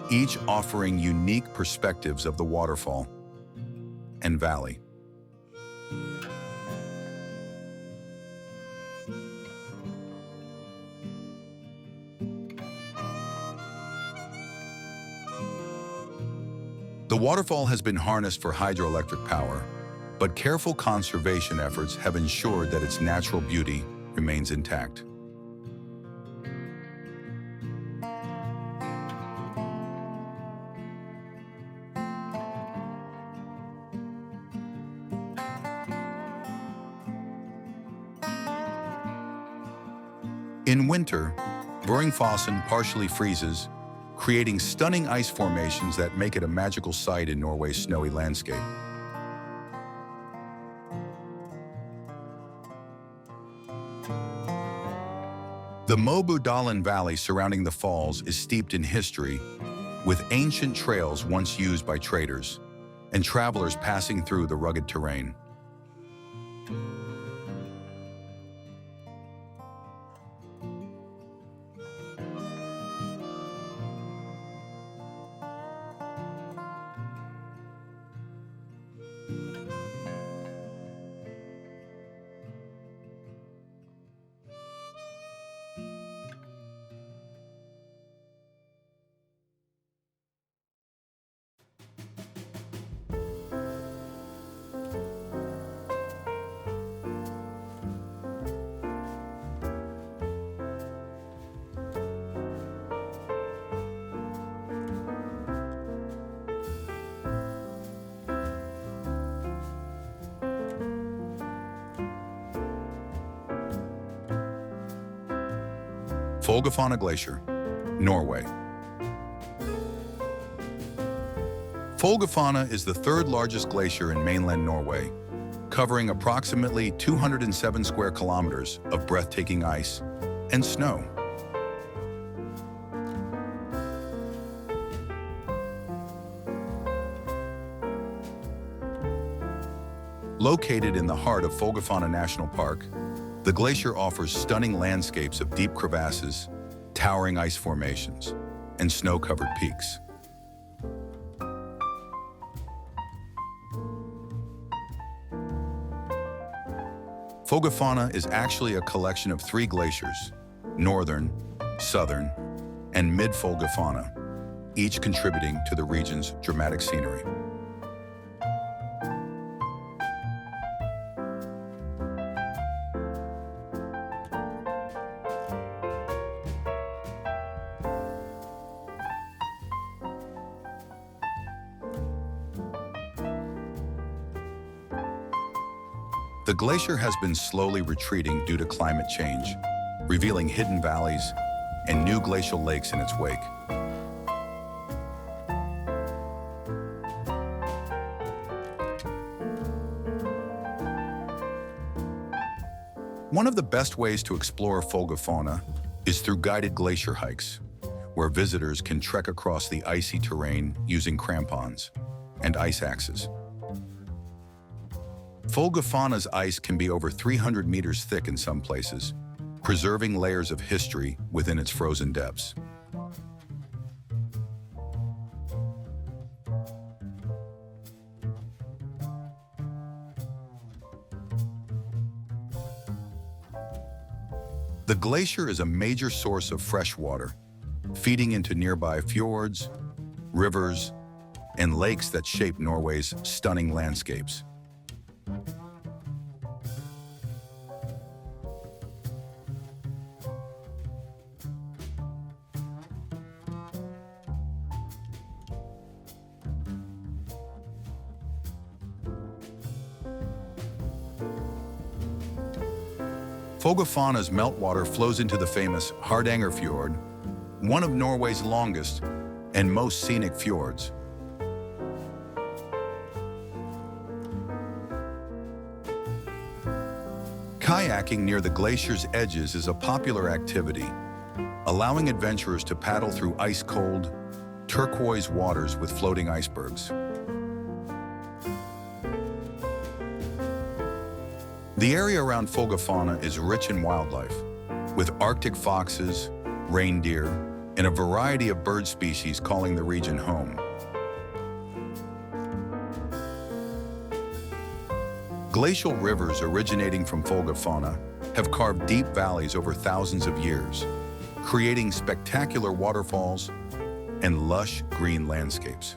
each offering unique perspectives of the waterfall and valley. The waterfall has been harnessed for hydroelectric power, but careful conservation efforts have ensured that its natural beauty remains intact. In winter, Vøringfossen partially freezes, creating stunning ice formations that make it a magical sight in Norway's snowy landscape. The Mobodalen Valley surrounding the falls is steeped in history, with ancient trails once used by traders and travelers passing through the rugged terrain. Folgefonna Glacier, Norway. Folgefonna is the third largest glacier in mainland Norway, covering approximately 207 square kilometers of breathtaking ice and snow. Located in the heart of Folgefonna National Park, the glacier offers stunning landscapes of deep crevasses, towering ice formations, and snow-covered peaks. Folgefonna is actually a collection of three glaciers: northern, southern, and mid-Folgefonna, each contributing to the region's dramatic scenery. The glacier has been slowly retreating due to climate change, revealing hidden valleys and new glacial lakes in its wake. One of the best ways to explore Folgefonna is through guided glacier hikes, where visitors can trek across the icy terrain using crampons and ice axes. Folgefauna's ice can be over 300 meters thick in some places, preserving layers of history within its frozen depths. The glacier is a major source of fresh water, feeding into nearby fjords, rivers, and lakes that shape Norway's stunning landscapes. Folgefauna's meltwater flows into the famous Fjord, one of Norway's longest and most scenic fjords. Kayaking near the glacier's edges is a popular activity, allowing adventurers to paddle through ice-cold, turquoise waters with floating icebergs. The area around Folgefonna is rich in wildlife, with Arctic foxes, reindeer, and a variety of bird species calling the region home. Glacial rivers originating from Folgefonna have carved deep valleys over thousands of years, creating spectacular waterfalls and lush green landscapes.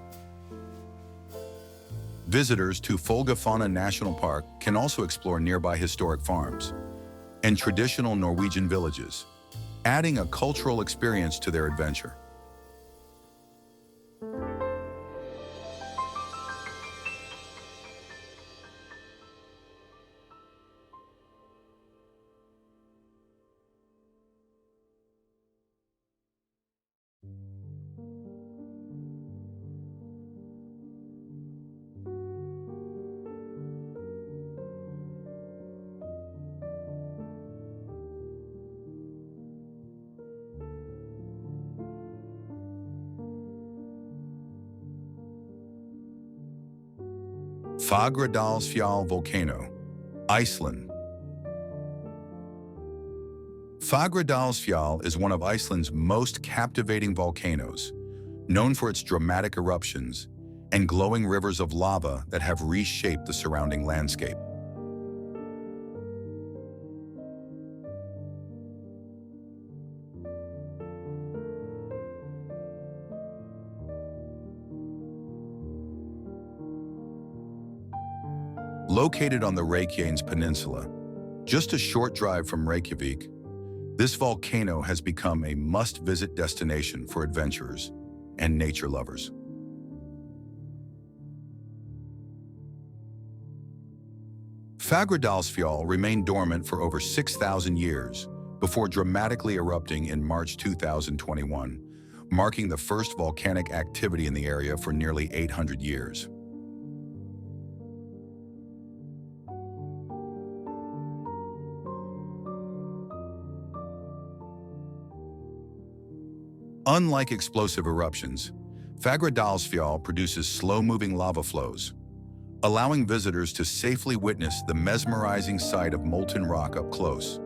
Visitors to Folgefonna National Park can also explore nearby historic farms and traditional Norwegian villages, adding a cultural experience to their adventure. Fagradalsfjall volcano, Iceland. Fagradalsfjall is one of Iceland's most captivating volcanoes, known for its dramatic eruptions and glowing rivers of lava that have reshaped the surrounding landscape. Located on the Reykjanes Peninsula, just a short drive from Reykjavik, this volcano has become a must-visit destination for adventurers and nature lovers. Fagradalsfjall remained dormant for over 6,000 years, before dramatically erupting in March 2021, marking the first volcanic activity in the area for nearly 800 years. Unlike explosive eruptions, Fagradalsfjall produces slow-moving lava flows, allowing visitors to safely witness the mesmerizing sight of molten rock up close.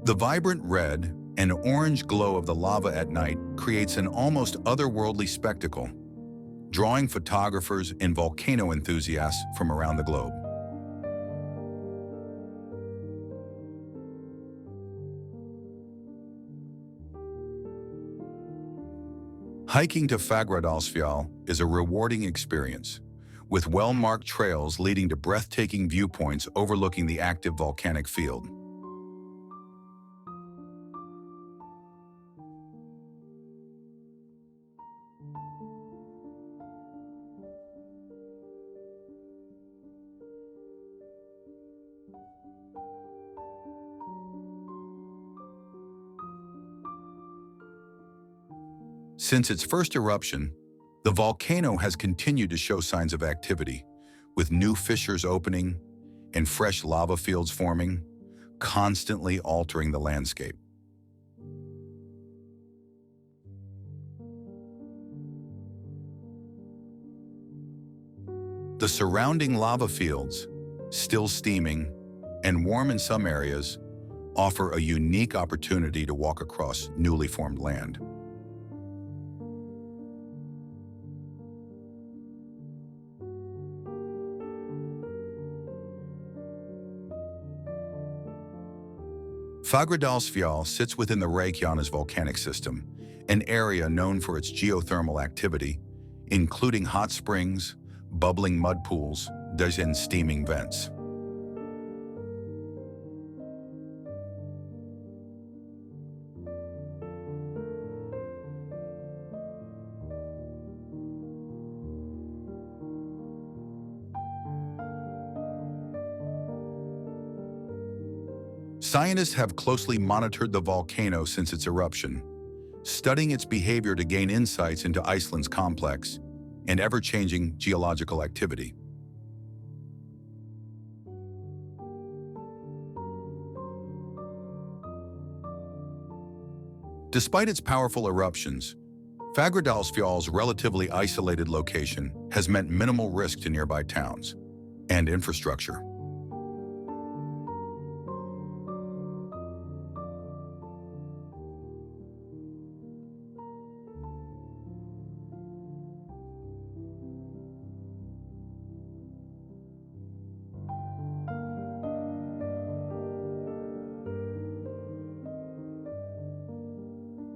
The vibrant red and orange glow of the lava at night creates an almost otherworldly spectacle, drawing photographers and volcano enthusiasts from around the globe. Hiking to Fagradalsfjall is a rewarding experience, with well-marked trails leading to breathtaking viewpoints overlooking the active volcanic field. Since its first eruption, the volcano has continued to show signs of activity, with new fissures opening and fresh lava fields forming, constantly altering the landscape. The surrounding lava fields, still steaming and warm in some areas, offer a unique opportunity to walk across newly formed land. Fagradalsfjall sits within the Reykjanes volcanic system, an area known for its geothermal activity, including hot springs, bubbling mud pools, and steaming vents. Scientists have closely monitored the volcano since its eruption, studying its behavior to gain insights into Iceland's complex and ever-changing geological activity. Despite its powerful eruptions, Fagradalsfjall's relatively isolated location has meant minimal risk to nearby towns and infrastructure.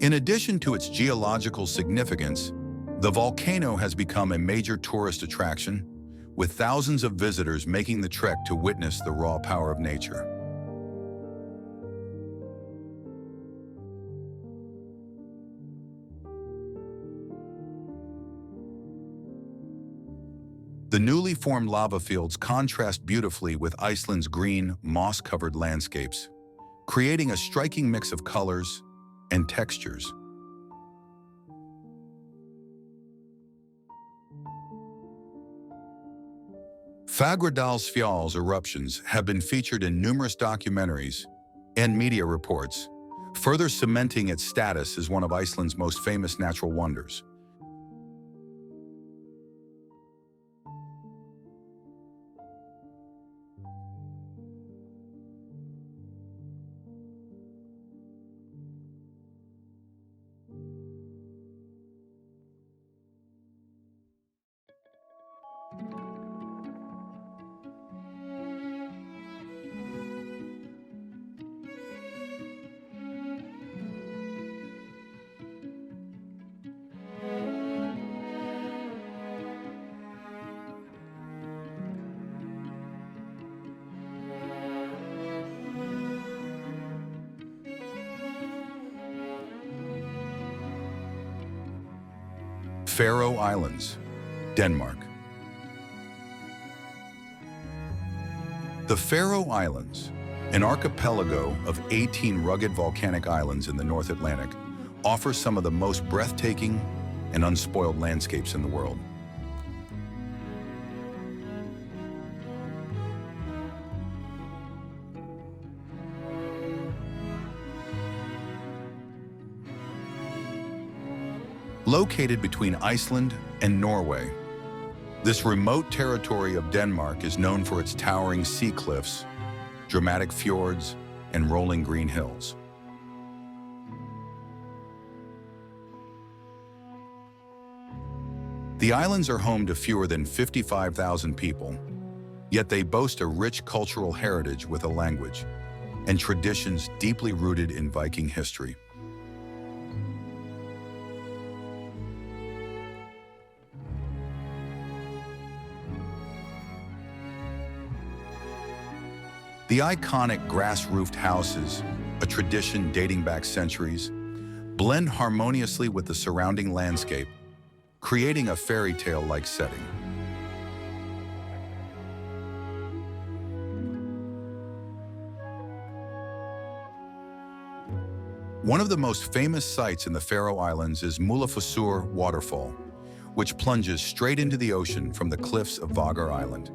In addition to its geological significance, the volcano has become a major tourist attraction, with thousands of visitors making the trek to witness the raw power of nature. The newly formed lava fields contrast beautifully with Iceland's green, moss-covered landscapes, creating a striking mix of colors and textures. Fagradalsfjall's eruptions have been featured in numerous documentaries and media reports, further cementing its status as one of Iceland's most famous natural wonders. Faroe Islands, Denmark. The Faroe Islands, An archipelago of 18 rugged volcanic islands in the North Atlantic offers some of the most breathtaking and unspoiled landscapes in the world. Located between Iceland and Norway, this remote territory of Denmark is known for its towering sea cliffs, dramatic fjords, and rolling green hills. The islands are home to fewer than 55,000 people, yet they boast a rich cultural heritage with a language and traditions deeply rooted in Viking history. The iconic grass-roofed houses, a tradition dating back centuries, blend harmoniously with the surrounding landscape, creating a fairy tale-like setting. One of the most famous sights in the Faroe Islands is Múlafossur waterfall, which plunges straight into the ocean from the cliffs of Vágar Island.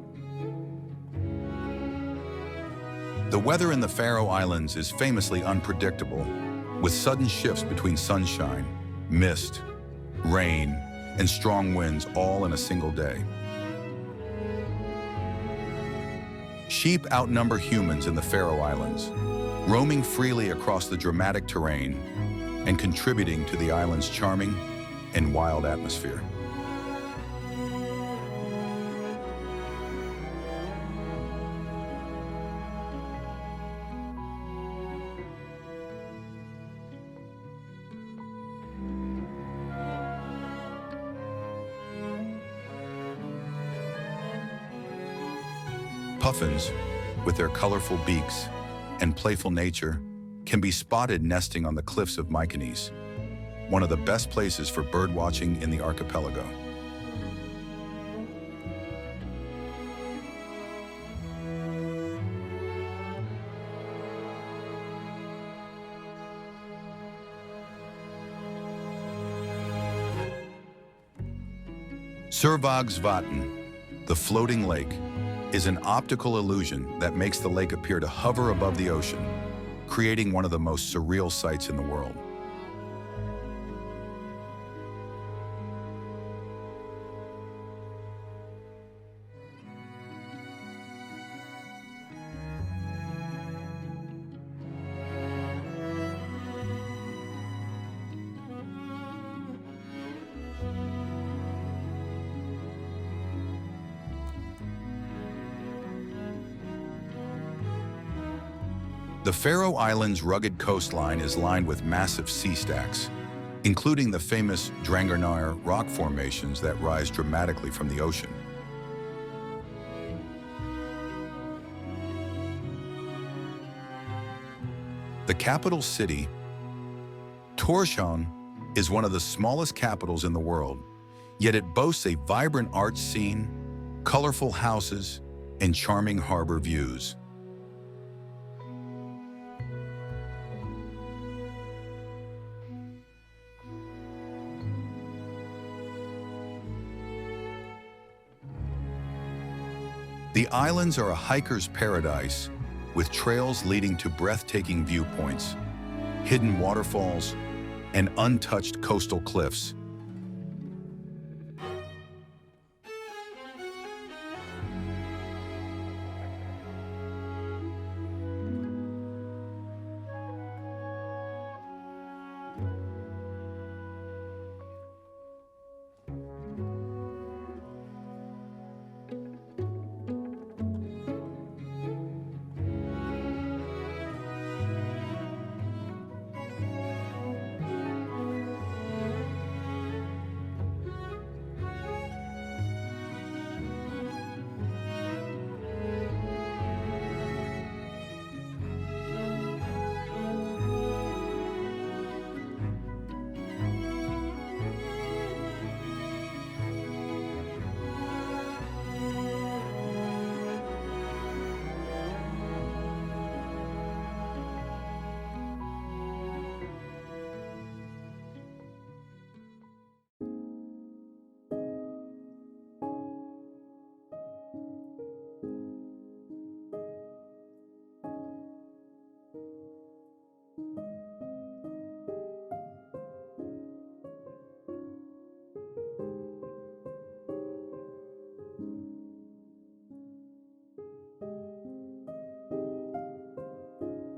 The weather in the Faroe Islands is famously unpredictable, with sudden shifts between sunshine, mist, rain, and strong winds all in a single day. Sheep outnumber humans in the Faroe Islands, roaming freely across the dramatic terrain and contributing to the island's charming and wild atmosphere. Puffins, with their colorful beaks and playful nature, can be spotted nesting on the cliffs of Mykonos, one of the best places for birdwatching in the archipelago. Survagsvatn, the floating lake, is an optical illusion that makes the lake appear to hover above the ocean, creating one of the most surreal sights in the world. The Faroe Islands' rugged coastline is lined with massive sea stacks, including the famous Drangarnir rock formations that rise dramatically from the ocean. The capital city, Tórshavn, is one of the smallest capitals in the world, yet it boasts a vibrant art scene, colorful houses, and charming harbor views. The islands are a hiker's paradise, with trails leading to breathtaking viewpoints, hidden waterfalls, and untouched coastal cliffs.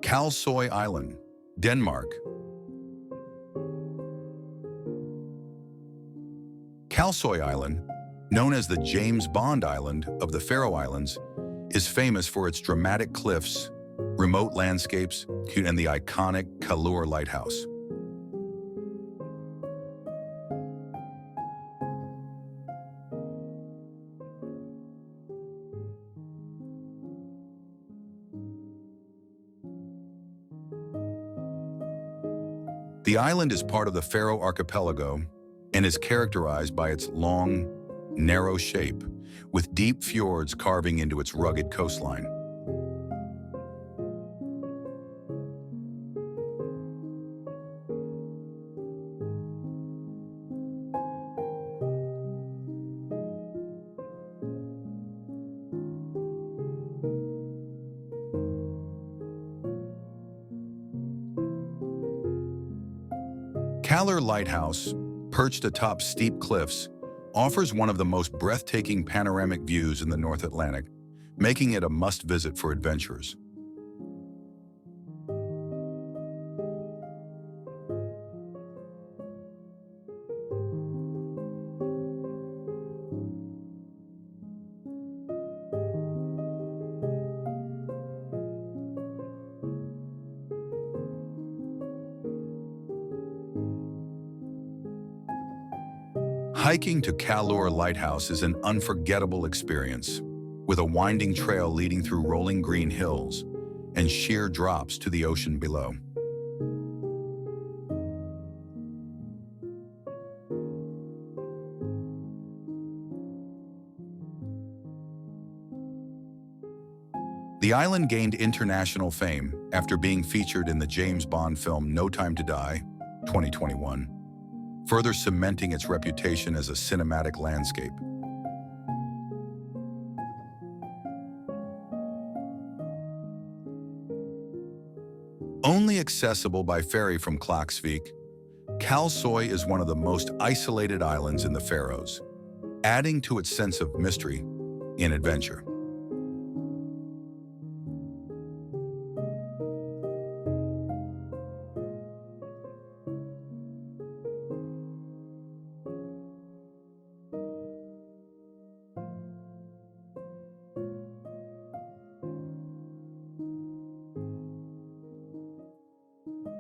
Kalsoy Island, Denmark. Kalsoy Island, known as the James Bond Island of the Faroe Islands, is famous for its dramatic cliffs, remote landscapes, and the iconic Kalur Lighthouse. The island is part of the Faroe Archipelago and is characterized by its long, narrow shape, with deep fjords carving into its rugged coastline. Kalur Lighthouse, perched atop steep cliffs, offers one of the most breathtaking panoramic views in the North Atlantic, making it a must-visit for adventurers. Hiking to Kalur Lighthouse is an unforgettable experience, with a winding trail leading through rolling green hills and sheer drops to the ocean below. The island gained international fame after being featured in the James Bond film No Time to Die, 2021. Further cementing its reputation as a cinematic landscape. Only accessible by ferry from Klaksvik, Kalsoy is one of the most isolated islands in the Faroes, adding to its sense of mystery and adventure.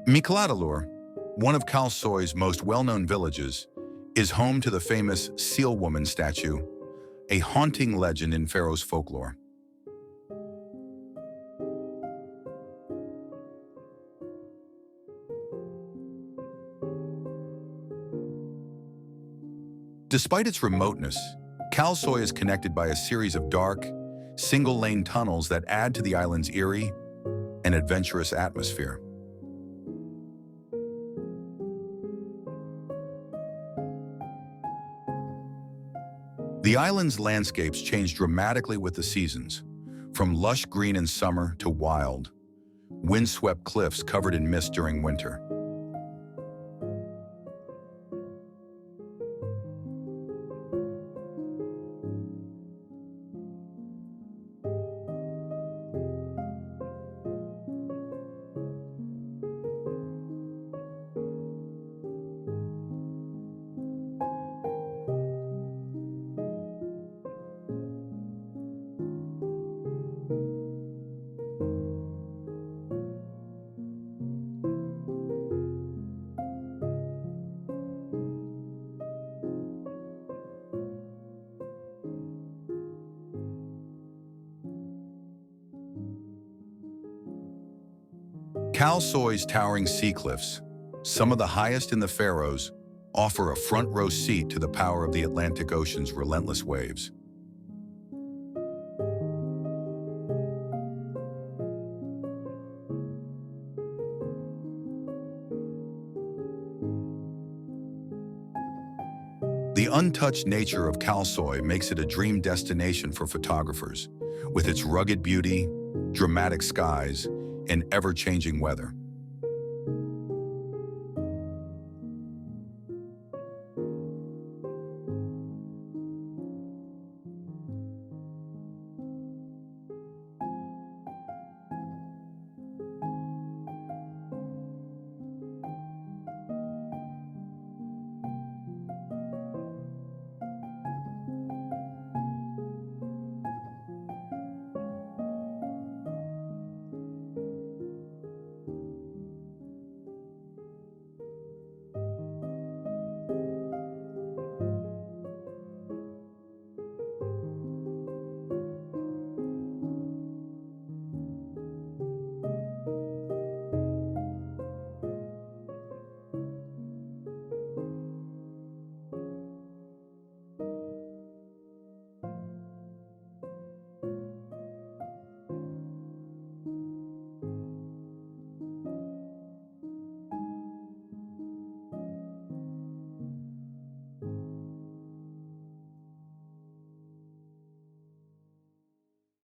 Mikladalur, one of Kalsoy's most well-known villages, is home to the famous Seal Woman statue, a haunting legend in Faroes folklore. Despite its remoteness, Kalsoy is connected by a series of dark, single-lane tunnels that add to the island's eerie and adventurous atmosphere. The island's landscapes change dramatically with the seasons, from lush green in summer to wild, windswept cliffs covered in mist during winter. Kalsoy's towering sea cliffs, some of the highest in the Faroes, offer a front-row seat to the power of the Atlantic Ocean's relentless waves. The untouched nature of Kalsoy makes it a dream destination for photographers, with its rugged beauty, dramatic skies, and ever-changing weather.